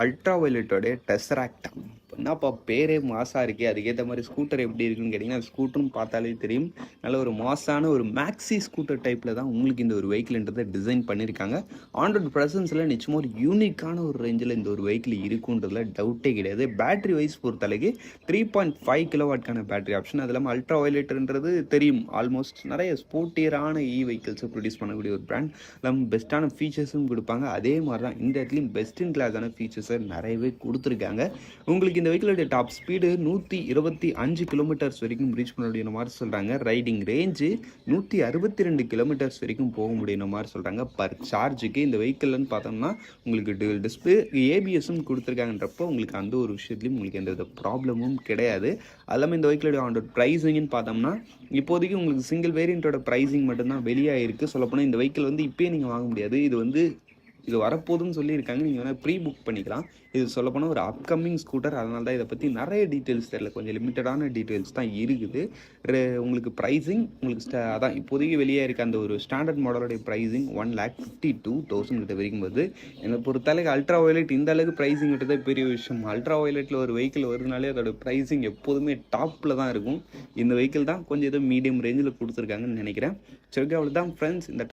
Ultra வயலட்டோடைய tesseract. என்னப்பா பேரே மாசாக இருக்கே, அதுக்கேற்ற மாதிரி ஸ்கூட்டர் எப்படி இருக்குன்னு கேட்டிங்கன்னா, ஸ்கூட்டரும் பார்த்தாலே தெரியும். நல்ல ஒரு மாசான ஒரு மேக்ஸி ஸ்கூட்டர் டைப்பில் தான் உங்களுக்கு இந்த ஒரு வெஹிக்கிள்ன்றதை டிசைன் பண்ணியிருக்காங்க. ஆண்ட்ராய்டு ப்ரெசன்ஸில் நிச்சயமாக ஒரு யூனிக்கான ஒரு ரேஞ்சில் இந்த ஒரு வெஹிக்கிள் இருக்குன்றதுல டவுட்டே கிடையாது. பேட்டரி வைஸ் பொறுத்தளவுக்கு 3.5 கிலோவாட்கான பேட்டரி ஆப்ஷன். அது இல்லாமல் அல்ட்ரா வயலட்ன்றது தெரியும், ஆல்மோஸ்ட் நிறைய ஸ்போர்ட்டியரான வெஹிக்கிள்ஸை ப்ரொடியூஸ் பண்ணக்கூடிய ஒரு பிராண்ட். இல்லாமல் பெஸ்ட்டான ஃபீச்சர்ஸும் கொடுப்பாங்க. அதே மாதிரி தான் இந்த இடத்துலையும் பெஸ்ட் இன் கிளாஸான ஃபீச்சர்ஸை நிறையவே கொடுத்துருக்காங்க. உங்களுக்கு இந்த வெஹிக்கிளோட டாப் ஸ்பீடு 125 கிலோமீட்டர்ஸ் வரைக்கும் ரீச் பண்ண முடியும் மாதிரி சொல்கிறாங்க. ரைடிங் ரேஞ்சு 162 கிலோமீட்டர்ஸ் வரைக்கும் போக முடியும் மாதிரி சொல்கிறாங்க பர் சார்ஜுக்கு. இந்த வெஹிக்கிள்னு பார்த்தோம்னா உங்களுக்கு டூயல் டிஸ்பிளே ஏபிஎஸும் கொடுத்துருக்காங்கன்றப்போ உங்களுக்கு அந்த ஒரு விஷயத்துலையும் உங்களுக்கு எந்த வித ப்ராப்ளமும் கிடையாது. அது இல்லாமல் இந்த வெஹிக்கிளோட ஆண்டோட ப்ரைஸிங்னு பார்த்தோம்னா இப்போதைக்கு உங்களுக்கு சிங்கிள் வேரியண்ட்டோட ப்ரைஸிங் மட்டும்தான் வெளியாகிருக்கு. சொல்லப்போனால் இந்த வெஹிக்கிள் வந்து இப்போயே நீங்கள் வாங்க முடியாது. இது வரப்போகுதுன்னு சொல்லியிருக்காங்க. நீங்கள் வேணால் ப்ரீ புக் பண்ணிக்கலாம். இது சொல்லப்போனால் ஒரு அப்கமிங் ஸ்கூட்டர். அதனால தான் இதை பற்றி நிறைய டீட்டெயில்ஸ் தெரியல, கொஞ்சம் லிமிட்டடான டீட்டெயில்ஸ் தான் இருக்குது. உங்களுக்கு ப்ரைஸிங் உங்களுக்கு அதான் இப்போதைக்கு வெளியே இருக்க அந்த ஒரு ஸ்டாண்டர்ட் மாடலோடைய ப்ரைஸிங் 1,52,000 கிட்ட வரைக்கும் வருது. என்னை பொறுத்தளவுக்கு அல்ட்ரா வயலட் இந்த அளவுக்கு ப்ரைஸிங் விட்டதே பெரிய விஷயம். அல்ட்ரா வயலட்டில் ஒரு வெஹிக்கிள் வருதுனாலே அதோட ப்ரைஸிங் எப்போதுமே டாப்பில் தான் இருக்கும். இந்த வெஹிக்கிள் தான் கொஞ்சம் ஏதோ மீடியம் ரேஞ்சில் கொடுத்துருக்காங்கன்னு நினைக்கிறேன். சரி, அவ்வளோ தான் ஃப்ரெண்ட்ஸ். இந்த